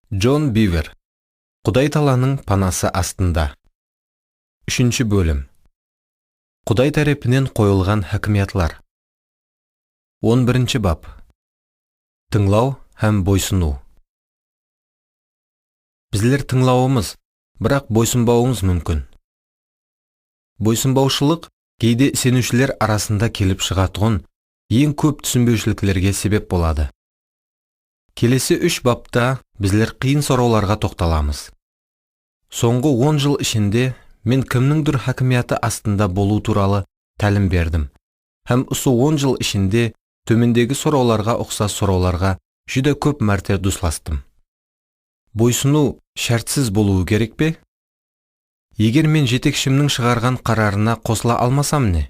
Джон Бивер. Құдай Таланың панасы астында. 3 бөлім. Құдай тарапынан қойылған хакимиятлар. 11 бап. Тыңлау һәм бойсыну. Bizler тыңлауымыз, бірақ бойсынбауымыз мүмкін. Бойсынбаушылық кейде сенушілер арасында келіп шығатұғын ең көп түсінбеушіліктерге себеп болады. Келесі 3 бапта bizler қиын сұрауларға тоқталамыз. Соңғы 10 жыл ішінде мен кімніңдір хакимияты астында болу туралы тәлім бердім. Һәм осы 10 жыл ішінде төмендегі сұрауларға ұқсас сұрауларға жүдә көп мәрте дусластым. Бойсыну шартсыз болуы керек пе? Егер мен жетекшімнің шығарған қарарына қосыла алмасам не?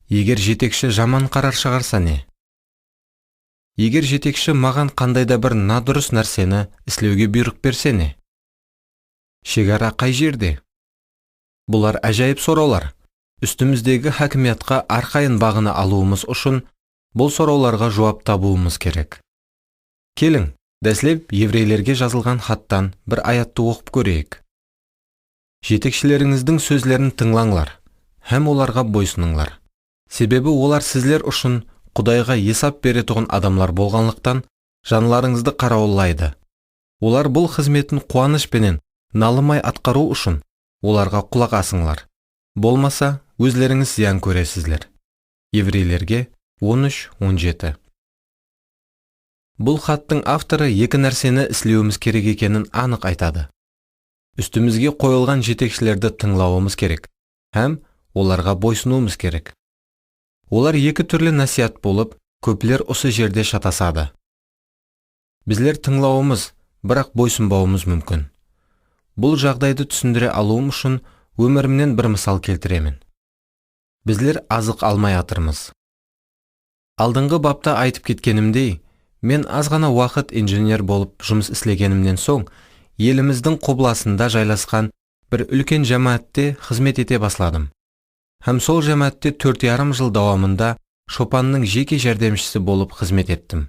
Егер жетекші жаман қарар шығарса не? Егер жетекші маған қандайда бір надұрыс нәрсені істеуге бұйрық берсе не? Шекара қай жерде? Бұлар әжайып сұраулар. Үстіміздегі хакимиятқа арқайын бағына алуымыз үшін бұл сұрауларға жауап табуымыз керек. Келің, дәслеп еврейлерге жазылған хаттан бір аятты оқып көрейік. Жетекшілеріңіздің сөзлерін тыңлаңлар, һәм оларға бойсыныңлар. Себебі олар сізлер үшін Құдайға есап беретұғын адамлар болғанлықтан жанларыңызды қарауыллайды. Олар бұл қызметін қуанышпенен налымай атқару үшін оларға құлақ асыңлар. Болмаса, өзлеріңіз зиян көресізлер. Еврейлерге 13-17. Бұл хаттың авторы екі нәрсені істеуіміз керек екенін анық айтады. Үстімізге қойылған жетекшілерді тыңлауымыз керек, һәм оларға бойсынуымыз керек. Олар екі түрлі насият болып, көплер осы жерде шатасады. Bizler тыңлауымыз, бірақ бойсынбауымыз мүмкін. Бұл жағдайды түсіндіре алуым үшін өмірімнен бір мысал келтіремін. Bizler азық алмай атырмыз. Алдыңғы бапта айтып кеткенімдей, мен аз ғана уақыт инженер болып жұмыс істегенімнен соң, еліміздің қобласында жайласқан бір үлкен жамаатте қызмет ете басладым. Һәм сол жамаатте 4,5 жыл давамында шопанның жеке жәрдемшісі болып қызмет еттім.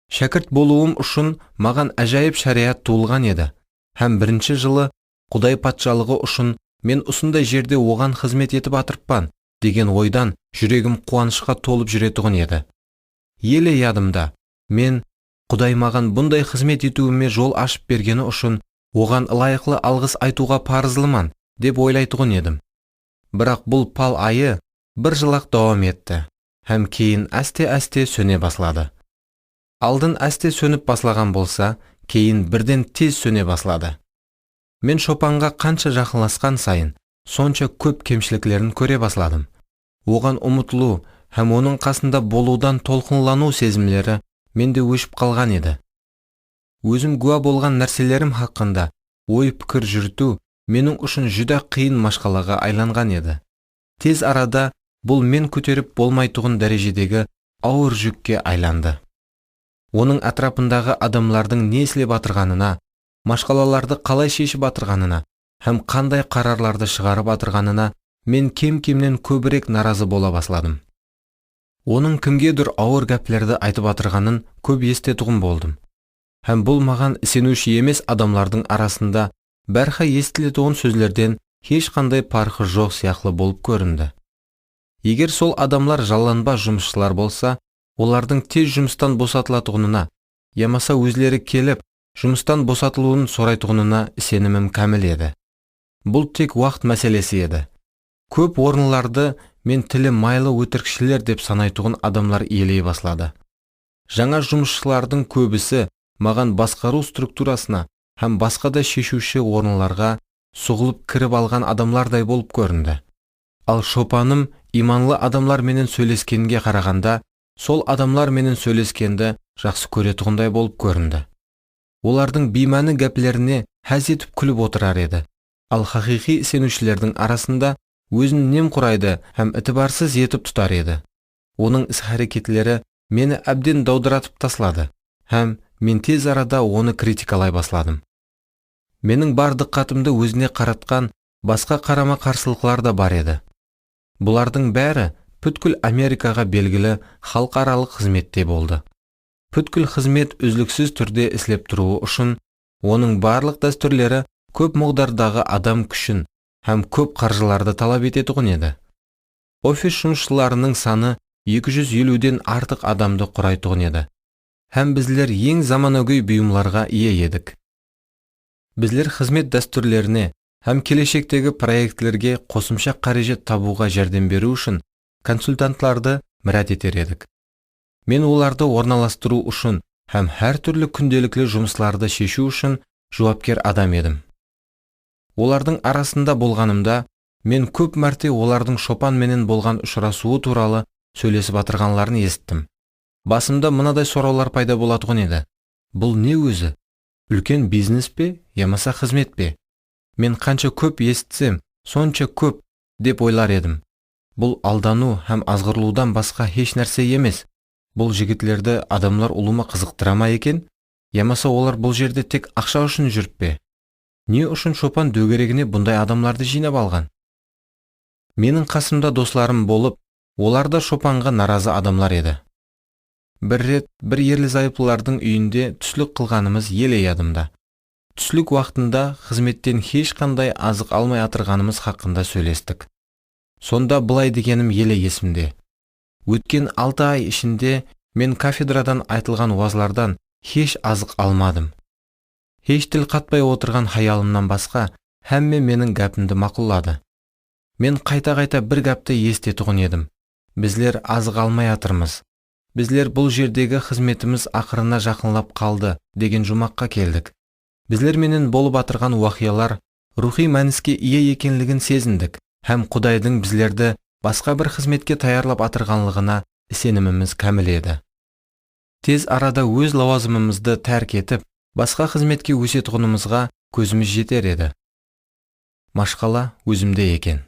Шәкірт болуым үшін маған әжайып шариат туылған еді. Һәм бірінші жылы Құдай патшалығы үшін мен осындай жерде оған қызмет етіп атырппан деген ойдан жүрегім қуанышқа толып жүретұғын еді. Елі ядымда, мен Құдай маған бұндай қызмет етуіме жол ашып бергені үшін оған лайықлы алғыс айтуға парызлыман деп ойлайтұғын едім. Бірақ бұл пал айы бір жылақ давам етті, һәм кейін әсте-әсте сөне баслады. Алдын әсте сөніп баслаған болса, кейін бірден тез сөне баслады. Мен шопанға қанша жақынласқан сайын, сонша көп кемшіліктерін көре басладым. Оған ұмытылу һәм оның қасында болудан толқынлану сезімлері менде өшіп қалған еді. Өзім гуа болған нәрселерім хақында ой пікір жүрту менің үшін жүдә қиын машқалаға айланған еді. Тез арада бұл мен көтеріп болмайтұғын дәрежедегі ауыр жүкке айланды. Оның атрапындағы адамлардың не істеп атырғанына, машқалаларды қалай шешіп атырғанына, һәм қандай қарарларды шығарып атырғанына мен кем-кемнен көбірек наразы бола басладым. Оның кімгедір ауыр гәплерді айтып атырғанын көп естетұғын болдым. Һәм бұл маған сенуші емес адамлардың арасында бәрха естілетұғын сөзлерден ешқандай парқы жоқ сияқлы болып көрінді. Егер сол адамлар жалланба жұмысшылар болса, олардың тез жұмыстан босатылатұғынына, ямаса өзлері келіп, жұмыстан босатылуын сорайтұғынына сенімім кәміл еді. Бұл тек уақыт мәселесі еді. Көп орынларды мен тілі майлы өтірікшілер деп санайтұғын адамлар иелей баслады. Жаңа жұмысшылардың көбісі маған басқару структурасына һәм басқа да шешуші орынларға сұғылып кіріп алған адамлардай болып көрінді. Ал шопаным иманлы адамлар менен сөйлескенге қарағанда, сол адамлар менен сөйлескенді жақсы көретұғындай болып көрінді. Олардың беймәні гәплеріне хәз етіп күліп отырар еді. Ал хақиқи сенушілердің арасында өзін немқұрайды һәм ітібарсыз етіп тұтар еді. Оның іс-әрекетлері мені әбден даудыратып таслады, һәм мен тез арада оны критикалай басладым. Менің бар диққатымды өзіне қаратқан басқа қарама қарсылықлар да бар еді. Бұлардың бәрі бүткіл Америкаға белгілі халықаралық қызметте болды. бүткүл қызмет үзлүксүз түрде іслеп тұруы үшін, оның барлық дәстүрлері көп муғдардагы адам күшін һәм көп қаржыларды талап ететұғын еді. Офис жұмысшыларының саны 250-ден артық адамды құрайтұғын еді. Һәм bizler ең заманауи бұйымларға ие едік. Bizler қызмет дәстүрлеріне һәм келешектегі проектлерге қосымша қаражат табуға жәрдем беру үшін консультантларды мұрат етер едік. Мен оларды орналастыру үшін һәм һәр түрлі күнделіклі жұмысларды шешу үшін жауапкер адам едім. Олардың арасында болғанымда, мен көп мәрте олардың шопан менен болған ұшырасуы туралы сөйлесіп атырғанларын естіттім. Басымда мынадай сұраулар пайда болатұғын еді. Бұл не өзі? Үлкен бизнес пе, ямаса қызмет пе? Мен қанша көп естісем, сонша көп деп ойлар едім. Бұл алдану һәм азғырлаудан басқа еш нәрсе емес. Бұл жігітлерді адамлар улума қызықтыра ма екен? Ямаса олар бұл жерде тек ақша үшін жүріп пе? Не үшін шопан дөңгелегіне бұндай адамларды жинап алған? Менің қасымда достарым болып, олар да шопанға наразы адамлар еді. Бір рет бір ерлі-зайыптылардың үйінде түслік қылғанымыз ел ядымда. Түслік уақытында қызметтен ешқандай азық алмай атырғанымыз хақында сөйлестік. Сонда былай дегенім еле есімде. Өткен 6 ай ішінде мен кафедрадан айтылған уазлардан еш азық алмадым. Еш тіл қатпай отырған хаялымнан басқа һәмме менің гәпімді мақұллады. Мен қайта-қайта бір гәпті естетұғын едім. Bizler азық алмай атырмыз. Bizler бұл жердегі қызметіміз ақырына жақынлап қалды деген жұмаққа келдік. Bizler менен болып атырған уақиялар рухи мәніске ие екенлігін сезіндік, һәм Құдайдың bizlerді басқа бір қызметке таярлап атырғанлығына сеніміміз кәміл еді. Тез арада өз лауазымымызды тәрк етіп, басқа қызметке өсетұғынымызға көзіміз жетер еді. Машқала өзімде екен.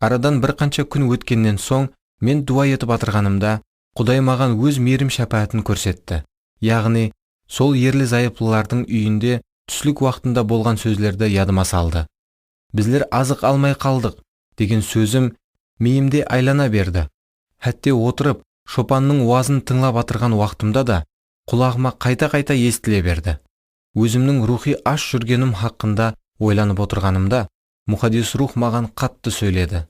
Арадан бір қанша күн өткеннен соң, мен дуа етіп атырғанымда, Құдай маған өз мейірім шапаатын көрсетті. Яғни, сол ерлі-зайыптылардың үйінде түслік уақытында болған сөздерді ядыма салды. Bizler азық алмай қалдық деген сөзім миымде айлана берді. Хәтте отырып, шопанның уазын тыңлап атырған уақытымда да құлағыма қайта-қайта естіле берді. Өзімнің рухи аш жүргенім хақында ойланып отырғанымда, мұхаддис рух маған қатты сөйледі.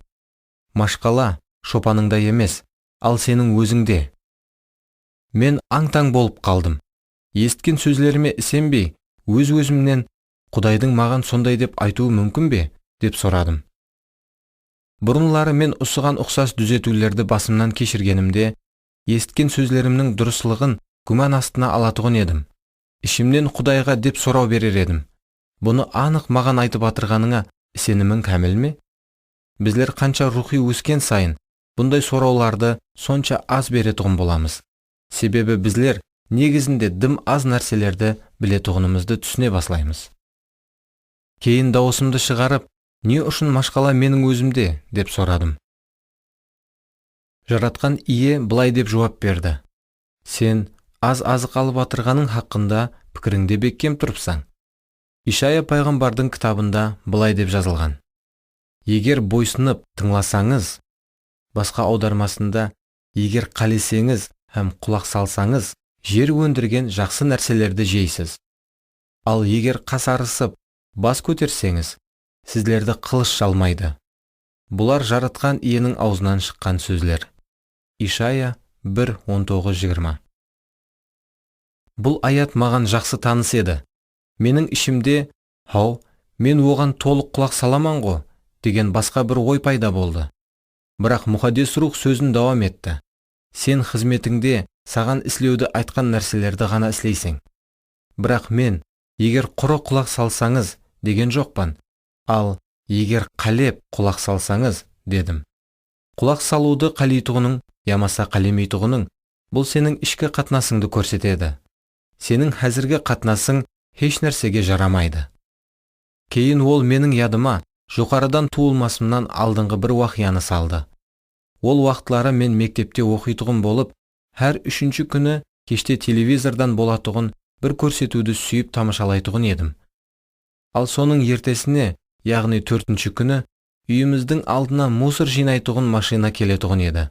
Машқала шопаныңда емес, ал сенің өзіңде. Мен аң-таң болып қалдым. Есткен сөзлеріме сенбей, өз-өзімнен Құдайдың маған сондай деп айтуы мүмкін бе, деп сұрадым. Бұрынлары мен ұсыған ұқсас дүзетулерді басымнан кешіргенімде, есткен сөзлерімнің дұрыслығын күмән астына алатұғын едім. Ішімнен Құдайға деп сұрау берер едім. Бұны анық маған айтып атырғаныңа сенімің кәміл ме? Bizler қанша рухи өскен сайын, бұндай сұрауларды сонша аз беретұғын боламыз. Себебі bizler негізінде дым аз нәрселерді білетұғынымызды түсіне баслаймыз. Кейін дауысымды шығарып, не үшін машқала менің өзімде, деп сұрадым. Жаратқан ие былай деп жауап берді. Сен аз азық алып атырғаның хақында пікіріңде бекем тұрыпсаң. Ишая пайғамбардың кітабында былай деп жазылған. Егер бойсынып тыңласаңыз, басқа аудармасында, егер қалесеңіз һәм құлақ салсаңыз, жер өндірген жақсы нәрселерді жейсіз. Ал егер қасарысып, бас көтерсеңіз, сіздерді қылыш жалмайды. Бұлар жаратқан иенің аузынан шыққан сөзлер. Ишая 1:19-20. Бұл аят маған жақсы таныс еді. Менің ішімде, мен оған толық құлақ саламан ғой, деген басқа бір ой пайда болды. Бірақ мұхаддис рух сөзін давам етті. Сен қызметіңде саған іслеуді айтқан нәрселерді ғана іслейсің. Бірақ мен, егер құры құлақ салсаңыз, деген жоқпан. Ал егер қалеп құлақ салсаңыз, дедім. Құлақ салуды қалейтұғының, ямаса қалемейтұғының, бұл сенің ішкі қатынасыңды көрсетеді. Сенің хәзіргі қатынасың еш нәрсеге жарамайды. Кейін ол менің ядыма жоғарыдан туылмасымнан алдыңғы бір уақияны салды. Ол уақытлары мен мектепте оқитұғын болып, әр 3-ші күні кеште телевизордан болатұғын бір көрсетуді сүйіп тамашалайтұғын едім. Ал соның ертесіне, яғни 4-ші күні, үйіміздің алдына мусор жинайтұғын машина келетұғын еді.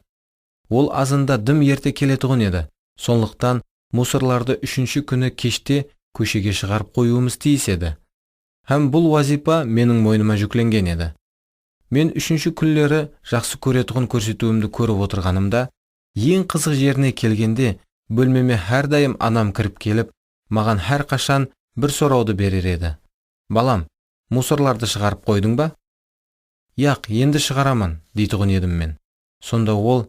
Ол азында дым ерте келетұғын еді, Сондықтан мусорларды 3-ші күні кеште көшеге шығарып қоюымыз тиіс еді. Һәм бұл вазипа менің мойныма жүкленген еді. Мен 3-ші күнлері жақсы көретұғын көрсетуімді көріп отырғанымда, ең қызық жеріне келгенде, бөлмеме әрдайым анам кіріп келіп, маған әрқашан бір сұрауды берер еді. Балам, мусорларды шығарып қойдың ба? Яқ, енді шығарамын, дейтұғын едім мен. Сонда ол,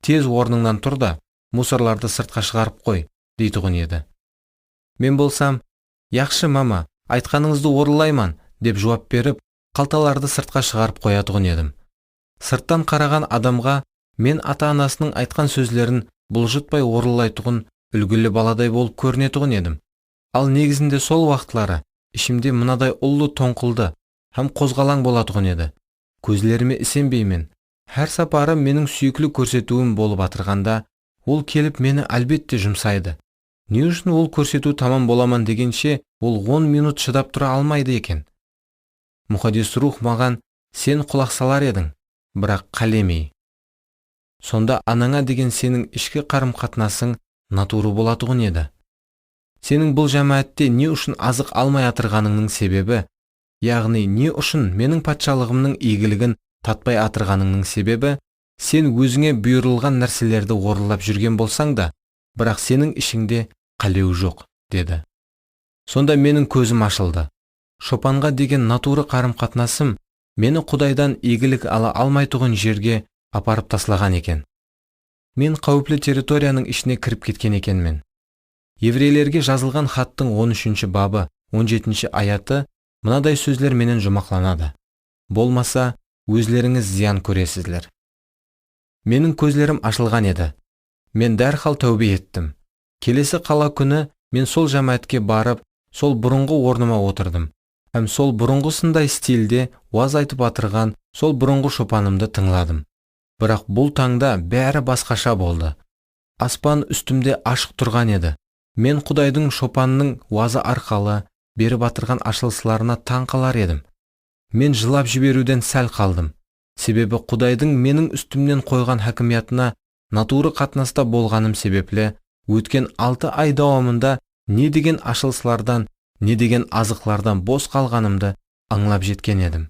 тез орныңнан тұр да, мусорларды сыртқа шығарып қой, дейтұғын еді. Мен болсам, яқшы мама, айтқаныңызды орындаймын, деп жауап беріп, қалталарды сыртқа шығарып қоятұғын едім. Сырттан қараған адамға мен ата-анасының айтқан сөздерін бұлжытпай орындайтұғын үлгілі баладай болып көрінетұғын едім. Ал негізінде сол уақытлары ішімде мынадай ұлы тоңқылды һәм қозғалаң болатұғын еді. Көзлеріме ісенбеймін. Әр сапары менің сүйіклі көрсетуім болып атырғанда, ол келіп мені әлбетте жұмсайды. Не үшін ол көрсету тамам боламан дегенше, ол 10 минут шыдап тұра алмайды екен. Мұхаддис рух маған, сен құлақ салар едің, бірақ қалемей. Сонда анаңа деген сенің ішкі қарым-қатынасың натуры болатұғын еді. Сенің бұл жәмәатте не үшін азық алмай атырғаныңның себебі, яғни не үшін менің патшалығымның игілігін татпай атырғаныңның себебі, сен өзіңе бұйырылған нәрселерді орындап жүрген болсаң да, бірақ сенің ішіңде қалеу жоқ, деді. Сонда менің көзім ашылды. Шопанға деген натуры қарым-қатынасым мені Құдайдан игілік ала алмайтұғын жерге апарып таслаған екен. Мен қауіплі территорияның ішіне кіріп кеткен екенмін. Еврейлерге жазылған хаттың 13-ші бабы, 17-ші аяты мынадай сөздер менен жұмақланады. Болмаса, өзлеріңіз зиян көресіздер. Менің көзлерім ашылған еді. Мен дәрхал тәубе еттім. Келесі қала күні мен сол жәмәатке барып, сол бұрынғы орныма отырдым. Һәм сол бұрынғысындай стильде уаз айтып атырған сол бұрынғы шопанымды тыңладым. Бірақ бұл таңда бәрі басқаша болды. Аспан үстімде ашық тұрған еді. Мен Құдайдың шопанның уазы арқалы беріп атырған ашылысыларына таң қалар едім. Мен жылап жіберуден сәл қалдым. Себебі Құдайдың менің үстімнен қойған хакимиятына натуры қатынаста болғаным себепле, өткен 6 ай давамында не деген ашылысылардан, не деген азықлардан бос қалғанымды аңлап жеткен едім.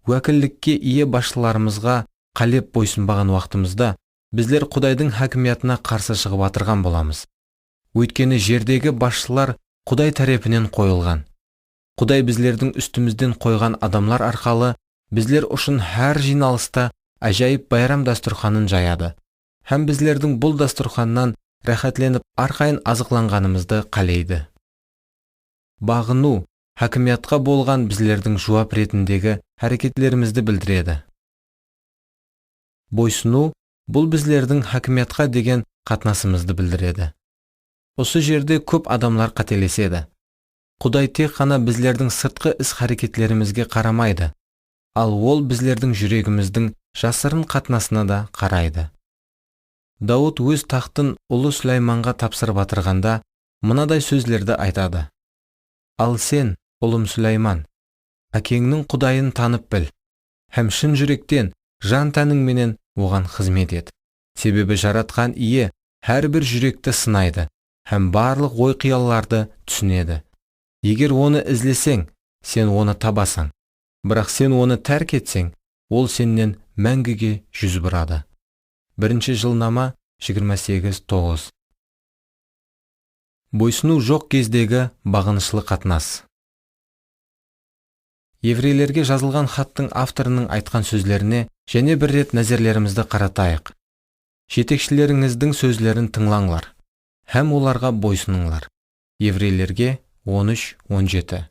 Уәкіллікке ие басшыларымызға қалеп бойсынбаған уақытымызда, біздер Құдайдың хакимиятына қарсы шығып атырған боламыз. Өйткені жердегі басшылар Құдай тарапынан қойылған. Құдай біздердің үстімізден қойған адамлар арқалы біздер үшін әр жиналыста әжайып байрам дастұрханын жаяды. Һәм біздердің бұл дастұрханнан рәхәтленіп арқайын азықланғанымызды қалейді. Бағыну, хакимиятқа болған біздердің жауап ретіндегі әрекетлерімізді білдіреді. Бойсыну, бұл біздердің хакимиятқа деген қатынасымызды білдіреді. Осы жерде көп адамлар қателеседі. Құдай тек қана біздердің сыртқы іс-әрекеттерімізге қарамайды, ал ол біздердің жүрегіміздің жасырын қатынасына да қарайды. Дауд өз тақтын ұлы Сүлейманға тапсырып атырғанда мынадай сөздерді айтады. Ал сен, ұлым Сүлейман, әкеңнің Құдайын танып біл, һәм шын жүректен, жан тәніңменен оған қызмет ет. Себебі жаратқан ие әрбір жүректі сынайды, һәм барлық ой-қиялларды түсінеді. Егер оны ізлесең, сен оны табасың. Бірақ сен оны тәрк етсең, ол сеннен мәңгіге жүз бұрады. 1 жылнама 28:9. Бойсыну жоқ кездегі бағынышлы қатынас. Еврейлерге жазылған хаттың авторының айтқан сөздеріне және бір рет назерлерімізді қаратайық. Жетекшілеріңіздің сөздерін тыңлаңлар, һәм оларға бойсыныңлар. Еврейлерге 13:17.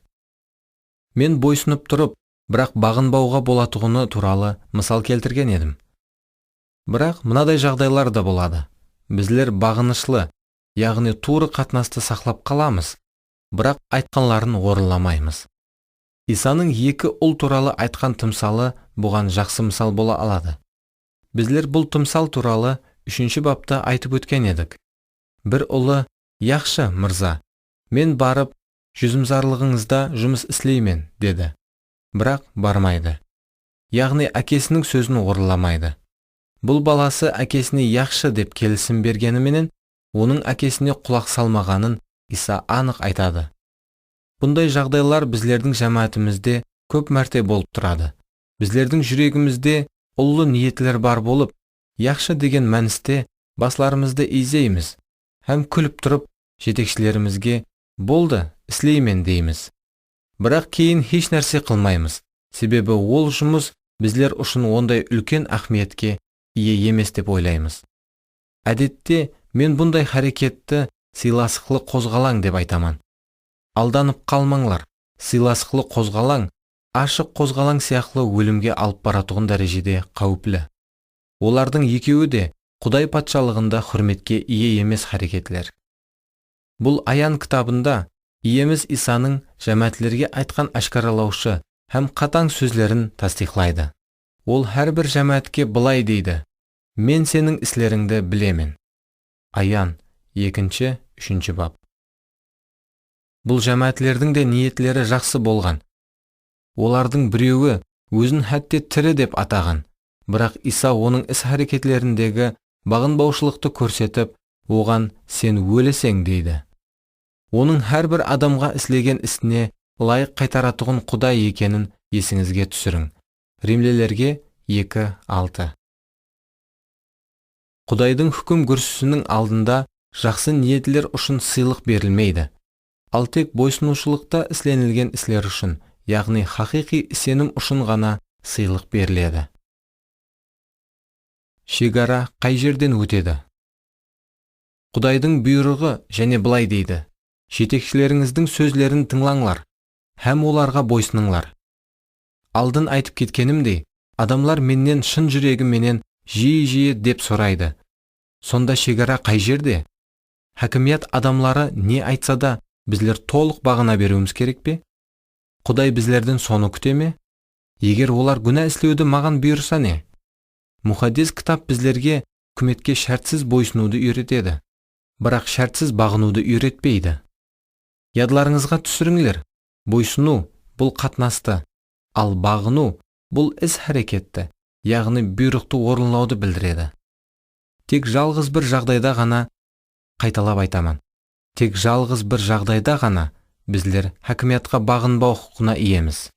Мен бойсынып тұрып, бірақ бағынбауға болатұғыны туралы мысал келтірген едім. Бірақ мынадай жағдайлар да болады. Біздер бағынышлы, яғни туры қатынасты сақлап қаламыз, бірақ айтқанларын орынламаймыз. Исаның 2 ұл туралы айтқан тымсалы бұған жақсы мысал бола алады. Біздер бұл тымсал туралы 3 бапта айтып өткен едік. Бір ұлы, яқшы, мырза, мен барып, жүзімзарлығыңызда жұмыс істеймін, деді. Бірақ бармайды. Яғни әкесінің сөзін орынламайды. Бұл баласы әкесіне яқшы деп келісім бергеніменен оның әкесіне құлақ салмағанын Иса анық айтады. Бұндай жағдайлар біздердің жамаатымызде көп мәрте болып тұрады. Біздердің жүрегімізде ұлы ниетлер бар болып, яқшы деген мәністе басларымызды изейміз, һәм күліп тұрып, жетекшілерімізге болды, іслеймен дейміз. Бірақ кейін еш нәрсе қылмаймыз, себебі ол жұмыс біздер үшін ондай үлкен ахметке ие емес деп ойлаймыз. Әдетте мен бұндай харекетті сыйластықлы қозғалаң деп айтамын. Алданып қалмаңлар, сыйластықлы қозғалаң ашық қозғалаң сияқлы өлімге алып баратұғын дәрежеде қауіплі. Олардың екеуі де Құдай патшалығында хүрметке ие емес харекетлер. Бұл Аян кітабында иеміз Исаның жамаатлерге айтқан ашқаралаушы һәм қатаң сөзлерін тастиқлайды. Ол әрбір жамаатке былай дейді: мен сенің іслеріңді білемін. Аян 2-3 бап. Бұл жамаатлердің де ниетлері жақсы болған. Олардың біреуі өзін хәтте тірі деп атаған, бірақ Иса оның іс-харекетлеріндегі бағынбаушылықты көрсетіп, оған сен өлесең дейді. Оның әрбір адамға іслеген ісіне лайық қайтаратұғын Құдай екенін есіңізге түсірің. Римлілерге 2:6. Құдайдың хүкім күрсісінің алдында жақсы ниетлер үшін сыйлық берілмейді, ал тек бойсынушылықта ісленілген іслер үшін, яғни хақиқи сенім үшін ғана сыйлық беріледі. Шекара қай жерден өтеді? Құдайдың бұйрығы және былай дейді: жетекшілеріңіздің сөзлерін тыңлаңлар, һәм оларға бойсыныңлар. Алдын айтып кеткенімдей, адамлар менен шын жүрегіменен жиі деп сұрайды. Сонда шекара қай жерде? Хакімият адамлары не айтса да, біздер толық бағына беруіміз керек пе? Құдай біздерден соны күте ме? Егер олар күнә іслеуді маған бұйырса не? Мұхаддис кітап біздерге үкіметке шартсыз бойсынуды үйретеді, бірақ шартсыз бағынуды үйретпейді. Ядларыңызға түсіріңлер, бойсыну бұл қатынасты, ал бағыну бұл іс-харекетті, яғни бұйрықты орынлауды білдіреді. Тек жалғыз бір жағдайда ғана, қайталап айтамын, тек жалғыз бір жағдайда ғана біздер хакімиятқа бағынбау құқына иеміз.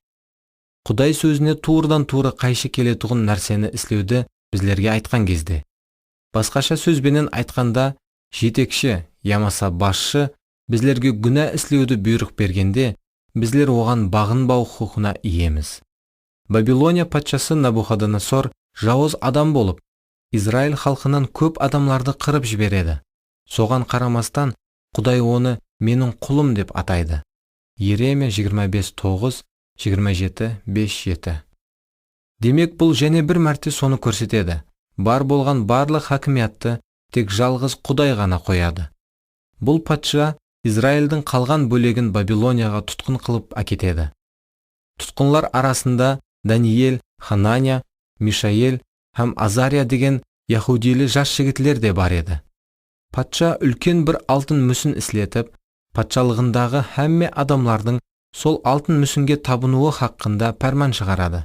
Құдай сөзіне туырдан тура қайшы келетұғын нәрсені іслеуді біздерге айтқан кезде. Басқаша сөзбенен айтқанда, жетекші, ямаса басшы біздерге күнә іслеуді бұйрық бергенде, біздер оған бағынбау құқына иеміз. Бабилония патшасы Набухадоносор жауыз адам болып, Израиль халқынан көп адамларды қырып жібереді. Соған қарамастан, Құдай оны менің құлым деп атайды. Иеремия 25:9, 27:5-7. Демек бұл және бір мәрте соны көрсетеді. Бар болған барлық хакімиятты тек жалғыз Құдай ғана қояды. Бұл патша Израильдің қалған бөлегін Бабилонияға тұтқын қылып әкетеді. Тұтқынлар арасында Даниэль, Хананя, Мишаэль һәм Азария деген яһудилі жас жігітлер де бар еді. Патша үлкен бір алтын мүсін іслетіп, патшалығындағы һәмме адамлардың сол алтын мүсінге табынуы хақында пәрман шығарады.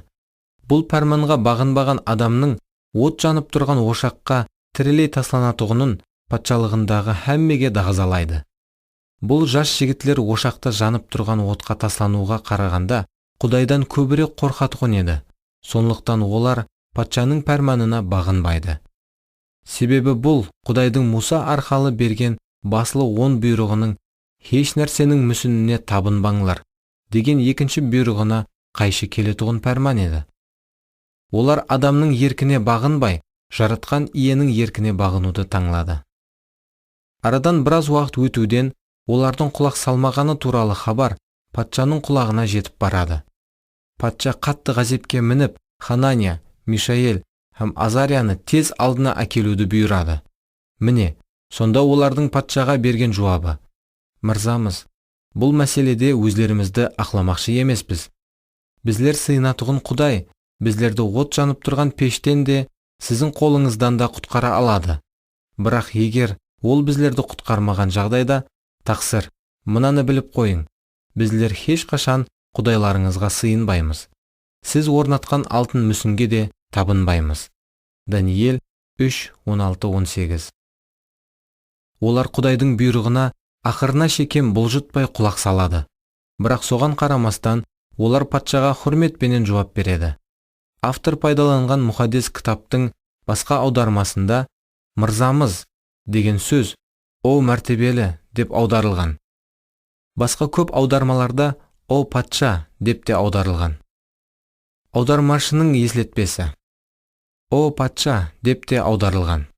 Бұл пәрманға бағынбаған адамның от жанып тұрған ошаққа тірілей тасланатұғынын патшалығындағы һәммеге дағызалайды. Бұл жас жігітлер ошақта жанып тұрған отқа таслануға қарағанда Құдайдан көбірек қорқатұғын еді. Сонлықтан олар патшаның пәрманына бағынбайды. Себебі бұл Құдайдың Муса арқалы берген басылы 10 бұйрығының «Еш нәрсенің мүсініне табынбаңлар» деген екінші бұйрығына қайшы келетұғын пәрман еді. Олар адамның еркіне бағынбай, жаратқан иенің еркіне бағынуды таңлады. Арадан біраз уақыт өтуден олардың құлақ салмағаны туралы хабар патшаның құлағына жетіп барады. Патша қатты ғазепке мініп, Хананя, Мишаэль һәм Азарияны тез алдына әкелуді бұйырады. Міне, сонда олардың патшаға берген жауабы: «Мырзамыз, бұл мәселеде өзлерімізді ақламақшы емеспіз. Біздер сыйынатұғын Құдай, біздерді от жанып тұрған пештен де, сіздің қолыңыздан да құтқара алады. Бірақ егер ол біздерді құтқармаған жағдайда, тақсыр, мынаны біліп қойың, біздер ешқашан Құдайларыңызға сыйынбаймыз. Сіз орнатқан алтын мүсінге де табынбаймыз». Даниэль 3:16-18. Олар Құдайдың бұйрығына ақырына шекем бұлжытпай құлақ салады. Бірақ соған қарамастан, олар патшаға құрметпенен жауап береді. Автор пайдаланған мұхаддис кітаптың басқа аудармасында «Мырзамыз» деген сөз «О мәртебелі» деп аударылған. Басқа көп аудармаларда «О патша» деп те аударылған. Аудармашының еслетпесі «О патша» деп те аударылған.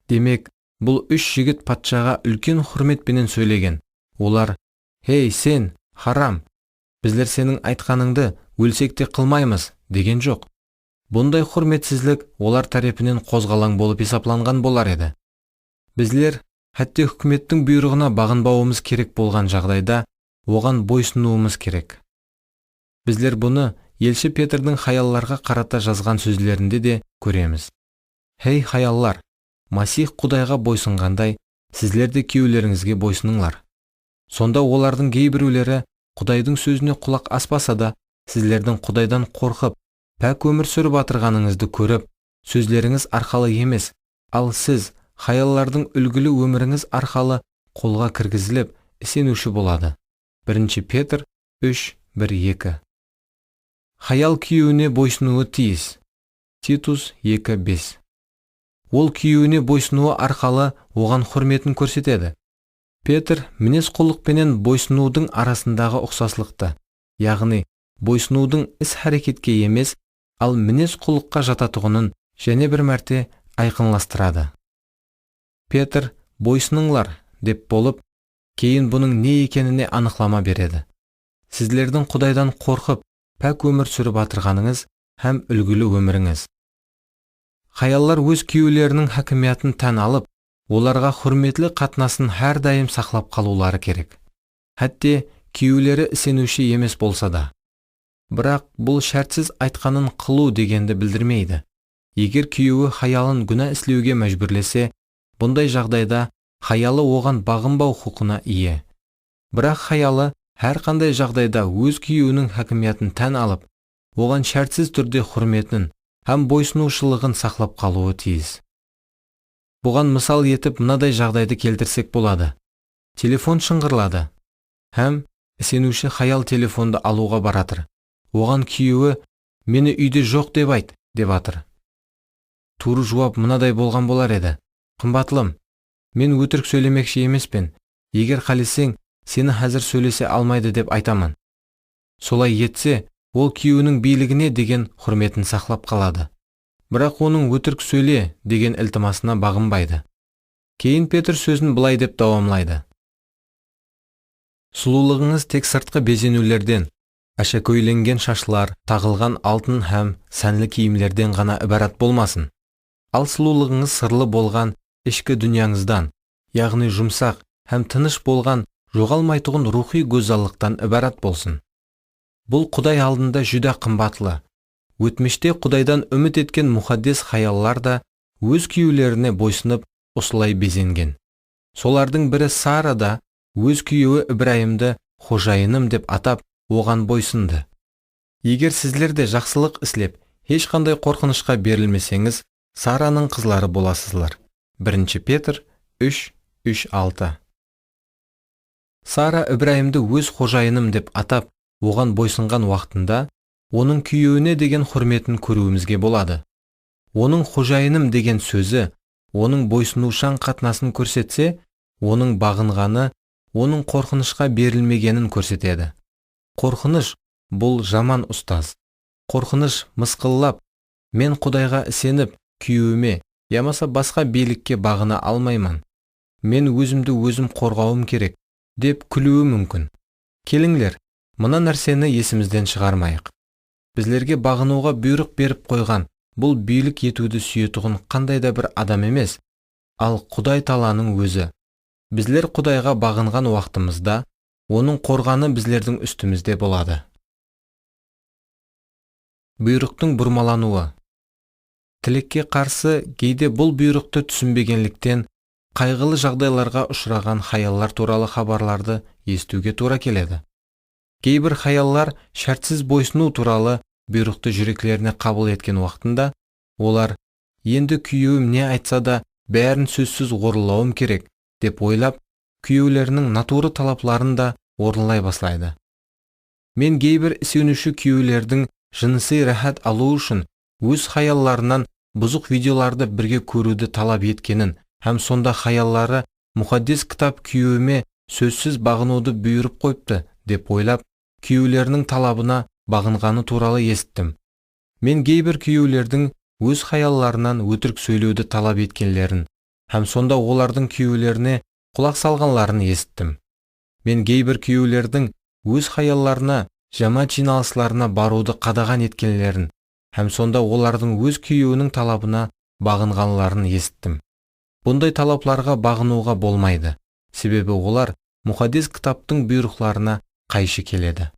Демек, бұл үш жігіт патшаға үлкен құрметпенен сөйлеген. Олар «Хей, сен, харам, біздер сенің айтқаныңды өлсек те қылмаймыз» деген жоқ. Бұндай құрметсізлік олар тарапынан қозғалаң болып есапланған болар еді. Біздер хәтте үкіметтің бұйрығына бағынбауымыз керек болған жағдайда оған бойсынуымыз керек. Біздер бұны елші Петрдің хаялларға қарата жазған сөздерінде де көреміз. «Хей хаяллар, Масих Құдайға бойсынғандай, сіздер де күйеулеріңізге бойсыныңлар. Сонда олардың кейбіреулері Құдайдың сөзіне құлақ аспаса да, сіздердің Құдайдан қорқып, пәк өмір сүріп атырғаныңызды көріп, сөздеріңіз арқалы емес, ал сіз хаяллардың үлгілі өміріңіз арқалы қолға кіргізіліп, сенуші болады. 1 Петр 3:1-2. Хаял күйеуіне бойсынуы тиіс. Титус 2:5. Ол күйеуіне бойсынуы арқалы оған құрметін көрсетеді. Петр мінез-құлықпенен бойсынудың арасындағы ұқсаслықты, яғни бойсынудың іс-әрекетке емес, ал мінез-құлыққа жататұғынын және бір мәрте айқынластырады. Петр бойсыныңлар деп болып, кейін бұның не екеніне анықтама береді. Сіздердің Құдайдан қорқып, пәк өмір сүріп атырғаныңыз һәм үлгілі өміріңіз. Хаяллар өз күйеулерінің хакімиятын тән алып, оларға құрметлі қатынасын әрдайым сақлап қалулары керек. Хәтте күйеулері сенуші емес болса да. Бірақ бұл шартсыз айтқанын қылу дегенді білдірмейді. Егер күйеуі хаялын күнә істеуге мәжбүрлесе, бұндай жағдайда хаялы оған бағынбау құқына ие. Бірақ хаялы әрқандай жағдайда өз күйеуінің хакімиятын тән алып, оған шартсыз түрде құрметін һәм бойсынушылығын сақлап қалуы тиіс. Бұған мысал етіп мынадай жағдайды келтірсек болады. Телефон шыңғырлады. Һәм сенуші хаял телефонды алуға баратыр. Оған күйеуі «Мені үйде жоқ деп айт» деп атыр. Туры жауап мынадай болған болар еді. «Қымбатлым, мен өтірік сөйлемекші емеспін. Егер қалесең, сені хәзір сөйлесе алмайды деп айтамын». Солай етсе, ол күйеуінің билігіне деген құрметін сақлап қалады. Бірақ оның өтірік сөйле деген ілтимасына бағынбайды. Кейін Петр сөзін былай деп давамлайды. Сұлулығыңыз тек сыртқы безенулерден, әшекейленген шашлар, тағылған алтын һәм сәнлі киімдерден ғана ібарат болмасын. Ал сұлулығыңыз сырлы болған ішкі дүнияңыздан, яғни жұмсақ һәм тыныш болған жоғалмайтұғын рухи гөзаллықтан ібарат болсын. Бұл Құдай алдында жүдә қымбатлы. Өтміште Құдайдан үміт еткен мұхаддис хаяллар да өз күйеулеріне бойсынып осылай безенген. Солардың бірі Сара да өз күйеуі Ибраимді қожайыным деп атап, оған бойсынды. Егер сіздер де жақсылық іслеп, ешқандай қорқынышқа берілмесеңіз, Сараның қызлары боласызлар. 1 Петр 3:3-6. Сара Ибраимді өз қожайыным деп атап, оған бойсынған уақытында, оның күйеуіне деген құрметін көруімізге болады. Оның қожайыным деген сөзі, оның бойсынушаң қатынасын көрсетсе, оның бағынғаны, оның қорқынышқа берілмегенін көрсетеді. Қорқыныш бұл жаман ұстаз. Қорқыныш мысқыллап, мен Құдайға сеніп, күйеуіме, ямаса басқа билікке бағына алмаймын. Мен өзімді өзім қорғауым керек, деп күлуі мүмкін. Келіңлер, мына нәрсені есімізден шығармайық. Біздерге бағынуға бұйрық беріп қойған бұл билік етуді сүйетұғын қандай да бір адам емес, ал Құдай Таланың өзі. Біздер Құдайға бағынған уақытымызда, оның қорғаны біздердің үстімізде болады. Бұйрықтың бұрмалануы. Тілекке қарсы кейде бұл бұйрықты түсінбегенліктен қайғылы жағдайларға ұшыраған хаяллар туралы хабарларды естуге тура келеді. Кейбір хаяллар шартсыз бойсыну туралы бұйрықты жүректеріне қабыл еткен уақытында, олар енді күйеуім не айтса да бәрін сөзсіз орындауым керек деп ойлап, күйеулерінің натуры талапларын да орындай бастайды. Мен кейбір сүйеніші күйеулердің жынысы рахат алу үшін өз хаялларынан бұзық видеоларды бірге көруді талап еткенін, һәм сонда хаяллары мұқаддес кітап күйеуіме сөзсіз бағынуды бұйырып қойыпты деп ойлап, күйеулерінің талабына бағынғаны туралы естіттім. Мен кейбір күйеулердің өз хаялларынан өтірік сөйлеуді талап еткенлерін, һәм сонда олардың күйеулеріне құлақ салғанларын естіттім. Мен кейбір күйеулердің өз хаялларына, жамаат жиналыстарына баруды қадаған еткенлерін, һәм сонда олардың өз күйеуінің талабына бағынғанларын естіттім. Бұндай талапларға бағынуға болмайды, себебі олар мұқаддес кітаптың бұйрықтарына қайшы келеді.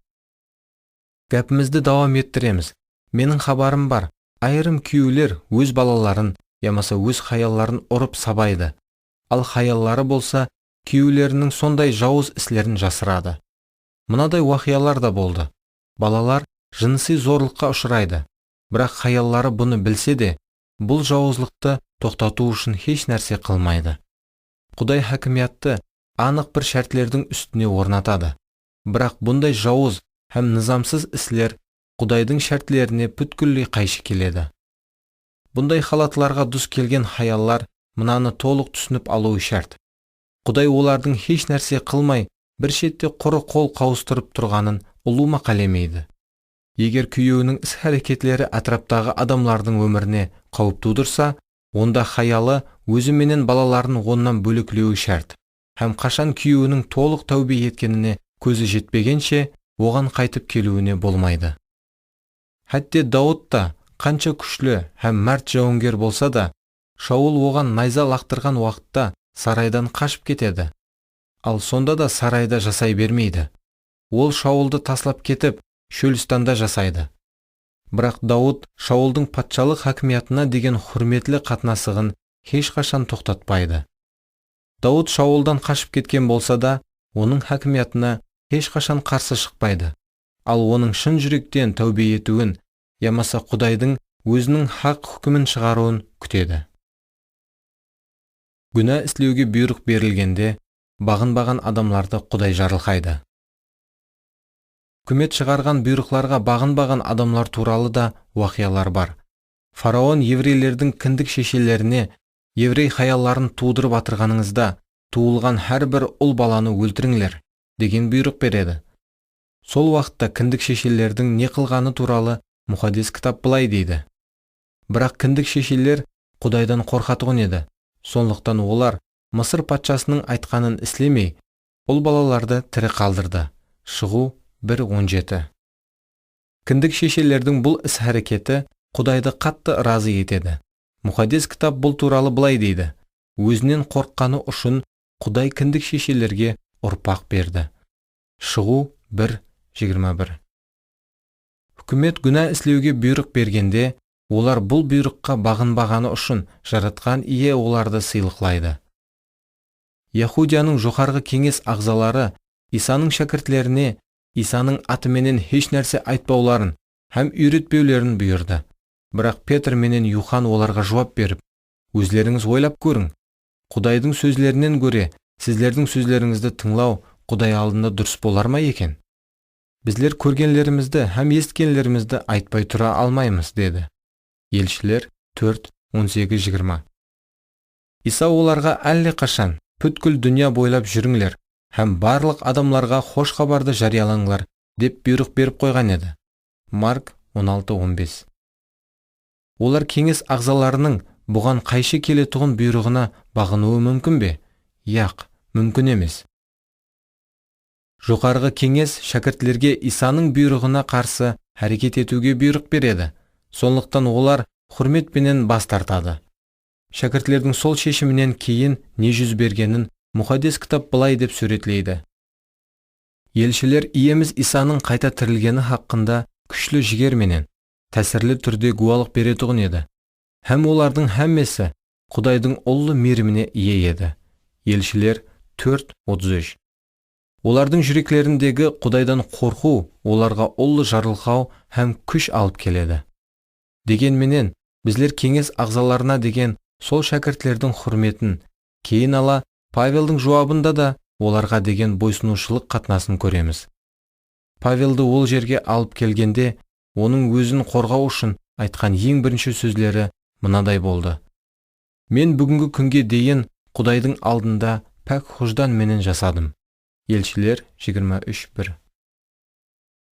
Гәпімізді давам еттіреміз. Менің хабарым бар, айырым күйеулер өз балаларын, ямаса өз хаялларын ұрып сабайды. Ал хаяллары болса, күйеулерінің сондай жауыз іслерін жасырады. Мынадай уақиялар да болды. Балалар жынси зорлыққа ұшырайды. Бірақ хаяллары бұны білсе де, бұл жауызлықты тоқтату үшін еш нәрсе қылмайды. Құдай хакимиятты анық бір шартлердің үстіне орнатады. Бірақ бұндай жауыз һәм низамсыз іслер Құдайдың шартлеріне бүткіллей қайшы келеді. Бұндай халатларға дүс келген хаяллар мынаны толық түсініп алуы шарт. Құдай олардың еш нәрсе қылмай, бір шетте құры қол қауыстырып тұрғанын ұлума қалемейді. Егер күйеуінің іс-әрекетлері атраптағы адамлардың өміріне қауіп тудырса, онда хаялы өзі менен балаларын оннан бөліклеуі шарт. Һәм қашан күйеуінің толық тәубе еткеніне көзі жетпегенше, оған қайтып келуіне болмайды. Хәтте Дауд та қанша күшлі һәм мәрт жауынгер болса да, Шаул оған найза лақтырған уақытта сарайдан қашып кетеді. Ал сонда да сарайда жасай бермейді. Ол Шаулды таслап кетіп, шөлістанда жасайды. Бірақ Дауд Шаулдың патшалық хакимиятына деген құрметлі қатынасығын ешқашан тоқтатпайды. Дауд Шаулдан қашып кеткен болса да, оның хакимиятына ешқашан қарсы шықпайды. Ал оның шын жүректен тәубе етуін, ямаса Құдайдың өзінің хақ хүкімін шығаруын күтеді. Күнә істеуге бұйрық берілгенде, бағынбаған адамларды Құдай жарылқайды. Үкімет шығарған бұйрықларға бағынбаған адамлар туралы да уақиялар бар. Фараон еврейлердің кіндік шешелеріне еврей хаялларын тудырып атырғаныңызда, туылған әрбір ұл баланы өлтіріңлер деген бұйрық береді. Сол уақытта кіндік шешелердің не қылғаны туралы мұқаддес кітап былай дейді. Бірақ кіндік шешелер Құдайдан қорқатұғын еді. Сондықтан олар Мысыр патшасының айтқанын істемей, ұл балаларды тірі қалдырды. Шығу 1:17. Кіндік шешелердің бұл іс-әрекеті Құдайды қатты разы етеді. Мұқаддес кітап бұл туралы былай дейді. Өзінен қорыққаны үшін Құдай кіндік шешелерге ұрпақ берді. Шығу 1:21. Үкімет күнә істеуге бұйрық бергенде, олар бұл бұйрыққа бағынбағаны үшін жаратқан ие оларды сыйлықлайды. Яһудияның жоғарғы кеңес ағзалары Исаның шәкіртлеріне Исаның атыменен еш нәрсе айтпауларын һәм үйретпеулерін бұйырды. Бірақ Петр менен Юхан оларға жауап беріп, өзлеріңіз ойлап көрің, Құдайдың сөзлерінен көре, сіздердің сөзлеріңізді тыңлау Құдай алдында дұрыс болар ма екен? Біздер көргенлерімізді һәм естігенлерімізді айтпай тұра алмаймыз, деді. Елшілер 4:18-20. Иса оларға әлі қашан бүткіл дүния бойлап жүріңлер һәм барлық адамларға хош хабарды жариялаңлар деп бұйрық беріп қойған еді. Марк 16:15. Олар кеңес ағзаларының бұған қайшы келетұғын бұйрығына бағынуы мүмкін бе? Яқ, мүмкін емес. Жоғарғы кеңес шәкіртлерге Исаның бұйрығына қарсы әрекет етуге бұйрық береді. Сондықтан олар құрметпенен бас тартады. Шәкіртлердің сол шешімінен кейін не жүз бергенін мұқаддес кітап былай деп сөретлейді. Елшілер иеміз Исаның қайта тірілгені хақында күшлі жігерменен, тәсірлі түрде гуалық беретұғын еді. Һәм олардың һәммесі Құдайдың ұлы мейіріміне ие еді. Елшілер 4:33. Олардың жүректеріндегі Құдайдан қорқу оларға ұлы жарылқау һәм күш алып келеді. Дегенменен, біздер кеңес ағзаларына деген сол шәкіртлердің құрметін, кейін ала Павелдің жауабында да оларға деген бойсынушылық қатынасын көреміз. Павелді ол жерге алып келгенде, оның өзін қорғау үшін айтқан ең бірінші сөздері мынадай болды: «Мен бүгінгі күнге дейін Құдайдың алдында пәк құждан менен жасадым». Елшілер 23:1.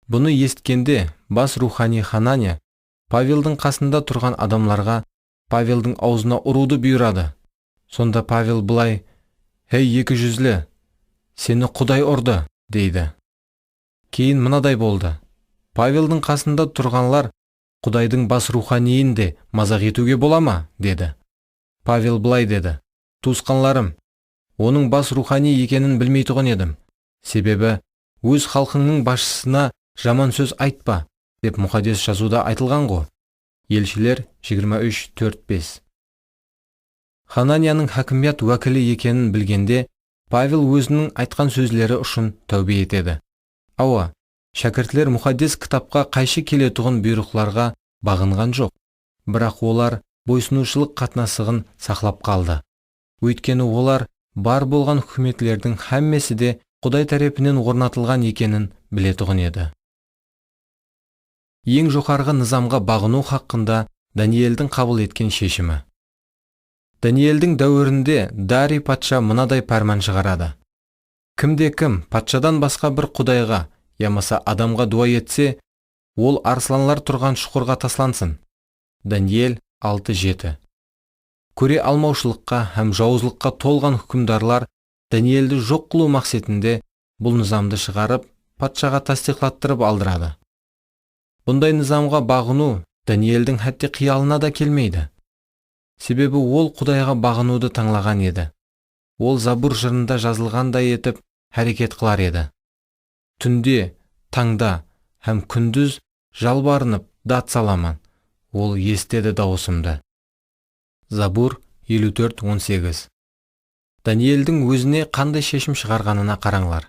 Бұны есіткенде бас рухани Хананя Павелдің қасында тұрған адамларға Павелдің аузына ұруды бұйырады. Сонда Павел былай: «Ей екі жүзлі, сені Құдай ұрды», дейді. Кейін мынадай болды: Павелдің қасында тұрғанлар Құдайдың бас руханиін де мазақ етуге бола ма, деді. Павел былай деді: «Туысқанларым, оның бас рухани екенін білмейтұғын едім. Себебі өз халқыңның басшысына жаман сөз айтпа, деп мұқаддес жазуда айтылған ғой». Елшілер 23:4-5. Хананяның хакімият уәкілі екенін білгенде, Павел өзінің айтқан сөзлері үшін тәубе етеді. Ауа, шәкіртлер мұқаддес кітапқа қайшы келетұғын бұйрықларға бағынған жоқ, бірақ олар бойсынушылық қатынасығын сақлап қалды. Өйткені олар бар болған хүкіметлердің һәммесі де Құдай тарапынан орнатылған екенін білетұғын еді. Ең жоғарғы низамға бағыну хақында Даниэлдің қабыл еткен шешімі. Даниэлдің дәуірінде Дарий патша мынадай пәрман шығарады: кімде-кім патшадан басқа бір құдайға, ямаса адамға дуа етсе, ол арсланлар тұрған шұқырға таслансын. Даниэл 6:7. Көре алмаушылыққа һәм жауызлыққа толған хүкімдарлар Даниэлді жоқ қылу мақсатында бұл низамды шығарып, патшаға тастиқлаттырып алдырады. Бұндай низамға бағыну Даниэлдің хәтте қиялына да келмейді. Себебі ол Құдайға бағынуды таңлаған еді. Ол Забур жырында жазылғандай етіп әрекет қылар еді. Түнде, таңда һәм күндіз жалбарынып дат саламан, ол естеді дауысымды. Забур 54:18. Даниэлдің өзіне қандай шешім шығарғанына қараңлар.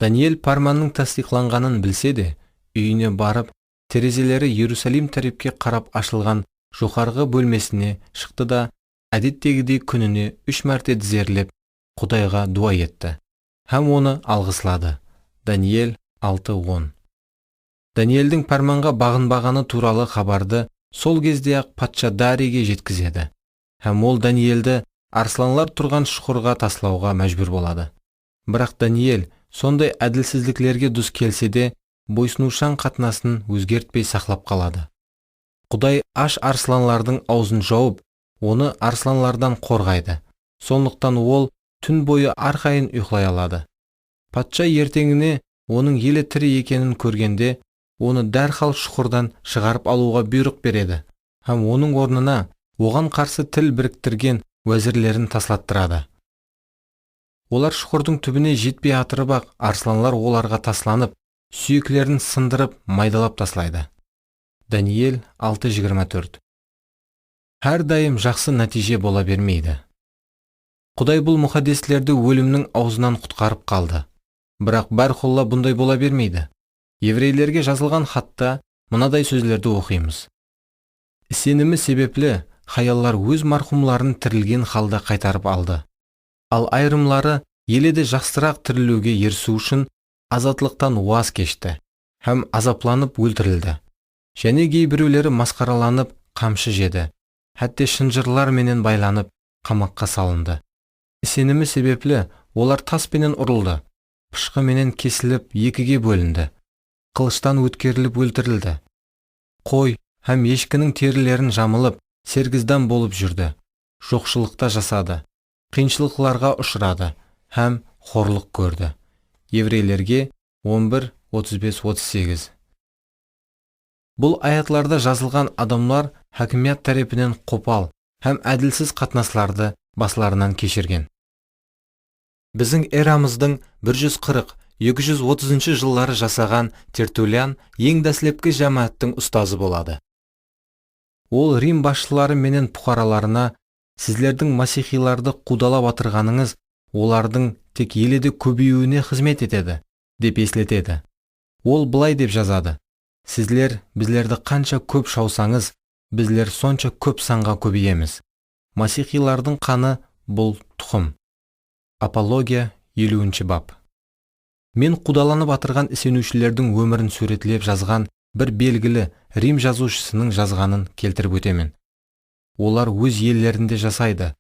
Даниэл парманның тастиқланғанын білсе де, үйіне барып, терезелері Иерусалим тарапқа қарап ашылған жоғарғы бөлмесіне шықты да, әдеттегідей күніне 3 мәрте тізерлеп, Құдайға дуа етті, һәм оны алғыслады. Даниэл 6:10. Даниэлдің парманға бағынбағаны туралы хабарды сол кезде-ақ патша Дарийге жеткізеді, һәм ол Даниэлді арсланлар тұрған шұқырға таслауға мәжбүр болады. Бірақ Даниэл сондай әділсіздіклерге дүс келсе де, бойсынушаң қатынасын өзгертпей сақлап қалады. Құдай аш арсланлардың аузын жауып, оны арсланлардан қорғайды. Сондықтан ол түн бойы арқайын ұйықлай алады. Патша ертеңіне оның елі тірі екенін көргенде, оны дәрхал шұқырдан шығарып алуға бұйрық береді, һәм оның орнына оған қарсы тіл біріктірген уәзірлерін таслаттырады. Олар шұқырдың түбіне жетпей атырып-ақ, арсланлар оларға тасланып, сүйеклерін сындырып, майдалап таслайды. Даниэл 6:24. Әрдайым жақсы нәтиже бола бермейді. Құдай бұл мұқаддеслерді өлімнің аузынан құтқарып қалды. Бірақ бәрхолла бұндай бола бермейді. Еврейлерге жазылған хатта мынадай сөздерді оқимыз: сенімі себеплі хаяллар өз марқұмларын тірілген халда қайтарып алды. Ал айрымлары еледе жақсырақ тірілуге ерсу үшін азатлықтан уаз кешті, һәм азапланып өлтірілді. Және кейбіреулері масқараланып қамшы жеді, хәтте шынжырлар менен байланып қамаққа салынды. Сенімі себеплі олар таспенен ұрылды, пышқы менен кесіліп екіге бөлінді, қылыштан өткеріліп өлтірілді. Қой һәм ешкінің терілерін жамылып, сергіздан болып жүрді, жоқшылықта жасады, қиыншылықларға ұшырады, һәм хорлық көрді. Еврейлерге 11:35-38. Бұл аятларда жазылған адамлар хакимият тарапынан қопал һәм әділсіз қатынасларды басларынан кешірген. Біздің эрамыздың 140-230 жыллары жасаған Тертуллиан ең дәслепкі жамааттың ұстазы болады. Ол Рим басшылары менен пұқараларына: сіздердің масихиларды қудалап атырғаныңыз олардың тек еледе көбеюіне қызмет етеді, деп еслетеді. Ол былай деп жазады: сіздер біздерді қанша көп шаусаңыз, біздер сонша көп санға көбейеміз. Масихилардың қаны бұл тұқым. Апология 50 бап. Мен қудаланып атырған сенушілердің өмірін суретлеп жазған бір белгілі Рим жазушысының жазғанын келтіріп өтемін. Олар өз елдерінде жасайды,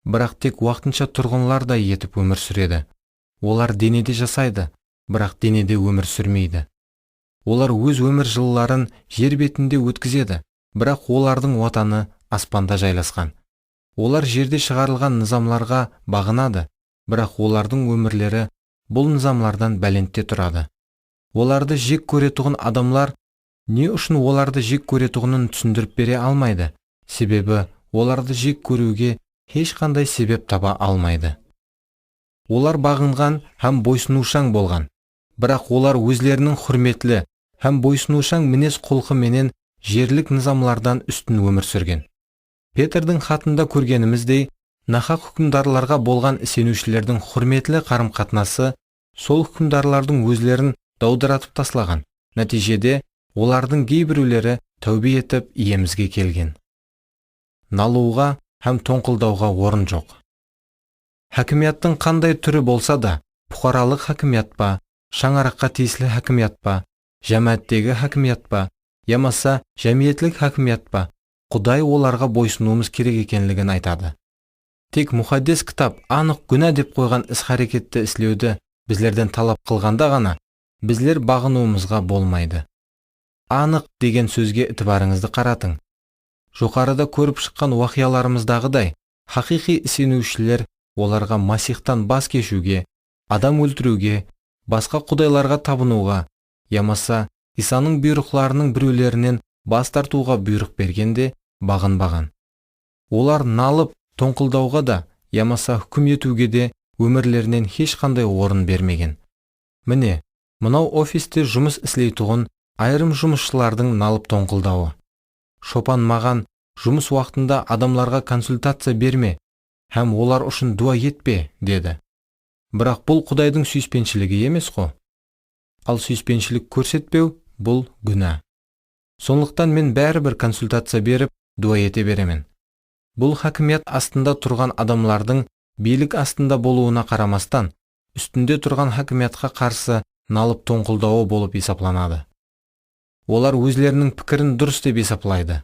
бірақ тек уақытынша тұрғынлардай етіп өмір сүреді. Олар денеде жасайды, бірақ денеде өмір сүрмейді. Олар өз өмір жылларын жер бетінде өткізеді, бірақ олардың отаны аспанда жайласқан. Олар жерде шығарылған низамларға бағынады, бірақ олардың өмірлері бұл низамлардан бәлендте тұрады. Оларды жек көретұғын адамлар не үшін оларды жек көретұғынын түсіндіріп бере алмайды, себебі оларды жек көруге ешқандай себеп таба алмайды. Олар бағынған һәм бойсынушаң болған, бірақ олар өзлерінің хүрметлі һәм бойсынушаң мінез құлқы менен жерлік низамлардан үстін өмір сүрген. Петрдің хатында көргеніміздей, нахақ хүкімдарларға болған сенушілердің хүрметлі қарым-қатынасы сол хүкімдарлардың өзлерін даудыратып таслаған. Нәтижеде олардың кейбіреулері тәубе етіп иемізге келген. Налуға һәм тоңқылдауға орын жоқ. Хакимияттың қандай түрі болса да, бұқаралық хакимият па, шаңараққа тиесілі хакимият па, жәмәттегі хакимият па, ямаса жәмиетлік хакимият па, Құдай оларға бойсынуымыз керек екенлігін айтады. Тек мұхаддис кітап анық күнә деп қойған іс-харекетті іслеуді біздерден талап қылғанда ғана біздер бағынуымызға болмайды. Анық деген сөзге ітібарыңызды қаратың. Жоғарыда көріп шыққан уақияларымыздағыдай, хақиқи сенушілер оларға Масихтан бас кешуге, адам өлтіруге, басқа құдайларға табынуға, ямаса Исаның бұйрықларының біреулерінен бас тартуға бұйрық бергенде бағынбаған. Олар налып, тоңқылдауға да, ямаса хүкім етуге де өмірлерінен ешқандай орын бермеген. Міне, мынау офисте жұмыс істейтұғын айрым жұмысшылардың налып тоңқылдауы. Шопан маған жұмыс уақытында адамларға консультация берме, һәм олар үшін дуа етпе, деді. Бірақ бұл Құдайдың сүйіспеншілігі емес қо. Ал сүйіспеншілік көрсетпеу бұл күнә. Сондықтан мен бәрібір консультация беріп, дуа ете беремін. Бұл хакимият астында тұрған адамлардың билік астында болуына қарамастан, үстінде тұрған хакимиятқа қарсы налып тоңқылдауы болып есапланады. Олар өзлерінің пікірін дұрыс деп есаплайды.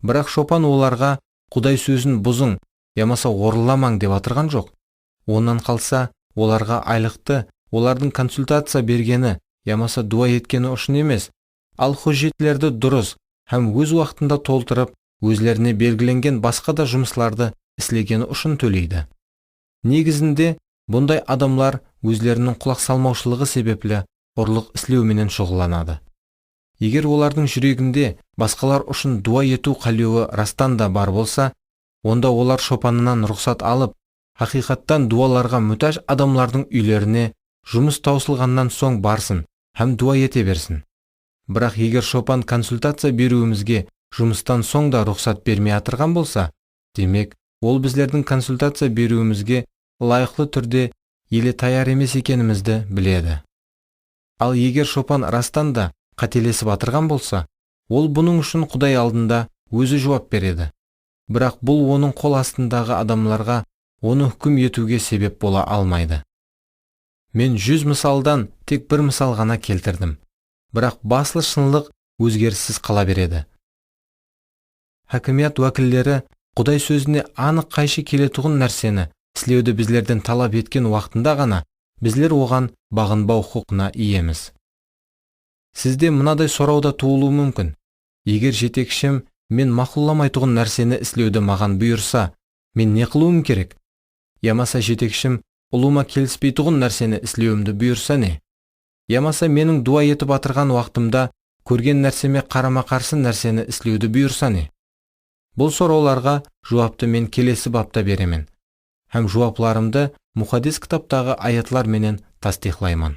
Бірақ Шопан оларға Құдай сөзін бұзың, ямаса орыламаң деп атырған жоқ. Онан қалса, оларға айлықты олардың консультация бергені, ямаса дуа еткені үшін емес, ал хужетлерді дұрыс һәм өз уақытында толтырып, өзлеріне белгіленген басқа да жұмысларды істегені үшін төлейді. Негізінде, бұндай адамлар өзлерінің құлақ салмаушылығы себеплі ұрлық істеуменен шұғыланады. Егер олардың жүрегінде басқалар үшін дуа ету қалеуі растан да бар болса, онда олар Шопанынан рұқсат алып, хақиқаттан дуаларға мүтәж адамлардың үйлеріне жұмыс таусылғаннан соң барсын һәм дуа ете берсін. Бірақ егер Шопан консультация беруімізге жұмыстан соң да рұқсат бермей атырған болса, демек, ол біздердің консультация беруімізге лайықлы түрде еле таяр емес екенімізді біледі. Ал егер Шопан растан да қателесіп атырған болса, ол бұның үшін Құдай алдында өзі жауап береді. Бірақ бұл оның қол астындағы адамларға оны хүкім етуге себеп бола алмайды. Мен 100 мысалдан тек бір мысал ғана келтірдім. Бірақ басылы шынлық өзгеріссіз қала береді. Хакимият уәкілдері Құдай сөзіне анық қайшы келетұғын нәрсені істеуді біздерден талап еткен уақытында ғана біздер оған бағынбау құқына иеміз. Сізде мынадай сұрауда туылуы мүмкін. Егер жетекшім мен мақұлламайтұғын нәрсені істеуді маған бұйырса, мен не қылуым керек? Ямаса жетекшім ұлыма келіспейтұғын нәрсені істеуімді бұйырса не? Ямаса менің дуа етіп атырған уақытымда көрген нәрсеме қарама-қарсы нәрсені істеуді бұйырса не? Бұл сұрауларға жауапты мен келесі бапта беремін. Һәм жауапларымды мұхаддис кітаптағы аятлар менен тастиқлаймын.